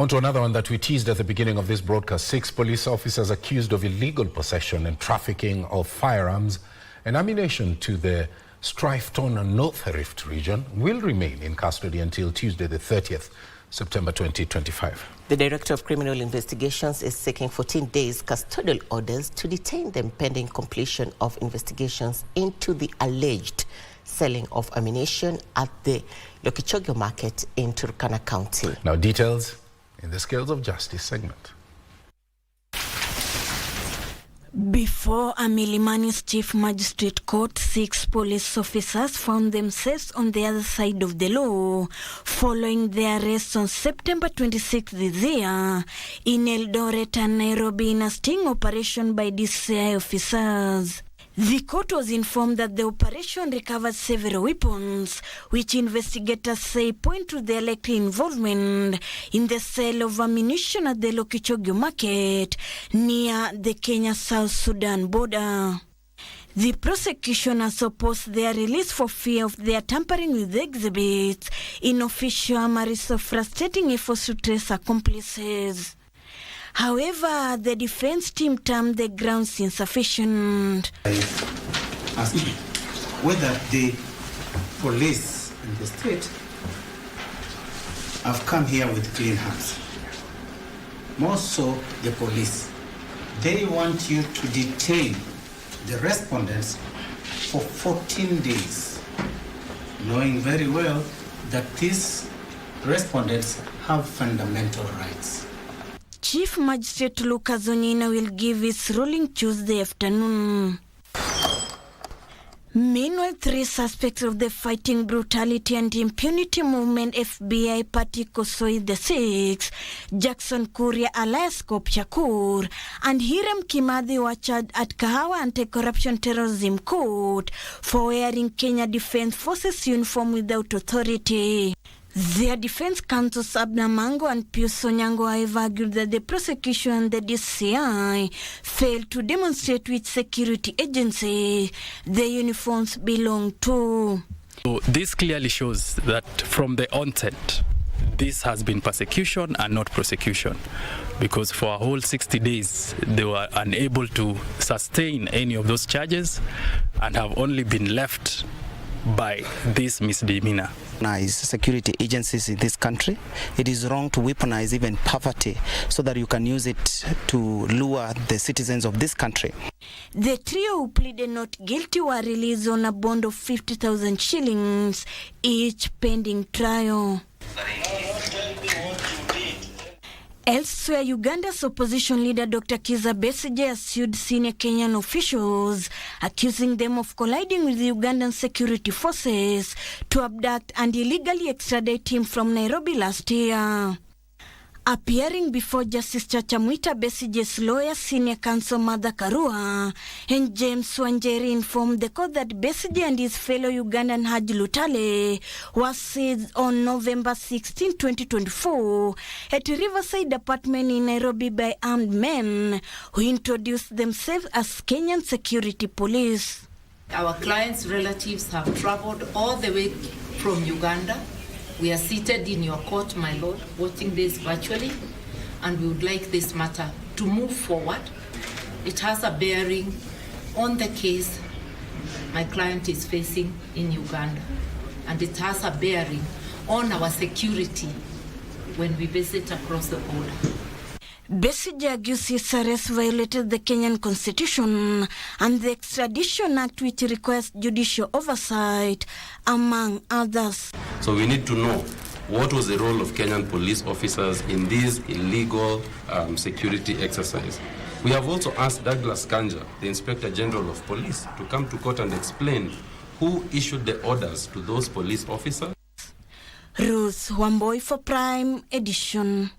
On to another one that we teased at the beginning of this broadcast. 6 police officers accused of illegal possession and trafficking of firearms and ammunition to the strife-torn North Rift region will remain in custody until Tuesday, the 30th September 2025. The Director of Criminal Investigations is seeking 14 days custodial orders to detain them pending completion of investigations into the alleged selling of ammunition at the Lokichogyo market in Turkana County. Now details in the Scales of Justice segment. Before a Milimani's Chief Magistrate Court, 6 police officers found themselves on the other side of the law following their arrest on September 26 this year in Eldoret and Nairobi in a sting operation by DCI officers. The court was informed that the operation recovered several weapons, which investigators say point to their likely involvement in the sale of ammunition at the Lokichogyo market near the Kenya-South Sudan border. The prosecution has opposed their release for fear of their tampering with the exhibits in official summaries of frustrating efforts to trace accomplices. However, the defense team termed the grounds insufficient. I asked whether the police in the state have come here with clean hands. More so, the police. They want you to detain the respondents for 14 days, knowing very well that these respondents have fundamental rights. Chief Magistrate Lucas Onyina will give his ruling Tuesday afternoon. Meanwhile, 3 suspects of the Fighting Brutality and Impunity Movement FBI party Kosoi the 6th, Jackson Kuria alias Kop Shakur, and Hiram Kimathi were charged at Kahawa Anti Terrorism Court for wearing Kenya Defence Forces uniform without authority. Their defense counsels Abna Mango and Pius Onyango have argued that the prosecution and the DCI failed to demonstrate which security agency the uniforms belong to. So this clearly shows that from the onset, this has been persecution and not prosecution, because for a whole 60 days, they were unable to sustain any of those charges and have only been left by this misdemeanor. Security agencies in this country. It is wrong to weaponize even poverty so that you can use it to lure the citizens of this country. The trio who pleaded not guilty were released on a bond of 50,000 shillings each pending trial. Elsewhere, Uganda's opposition leader Dr. Kizza Besigye has sued senior Kenyan officials, accusing them of colluding with the Ugandan security forces to abduct and illegally extradite him from Nairobi last year. Appearing before Justice Chacha Mwita, Besigye's lawyer, senior counsel Martha Karua, and James Wanjeri informed the court that Besigye and his fellow Ugandan Haji Lutale was seized on November 16, 2024 at a riverside apartment in Nairobi by armed men who introduced themselves as Kenyan security police. Our clients' relatives have traveled all the way from Uganda. We are seated in your court, my lord, watching this virtually, and we would like this matter to move forward. It has a bearing on the case my client is facing in Uganda, and it has a bearing on our security when we visit across the border. Besigye argues his arrest violated the Kenyan Constitution and the Extradition Act, which requires judicial oversight, among others. So we need to know what was the role of Kenyan police officers in this illegal security exercise. We have also asked Douglas Kanja, the Inspector General of Police, to come to court and explain who issued the orders to those police officers. Ruth Wamboy for Prime Edition.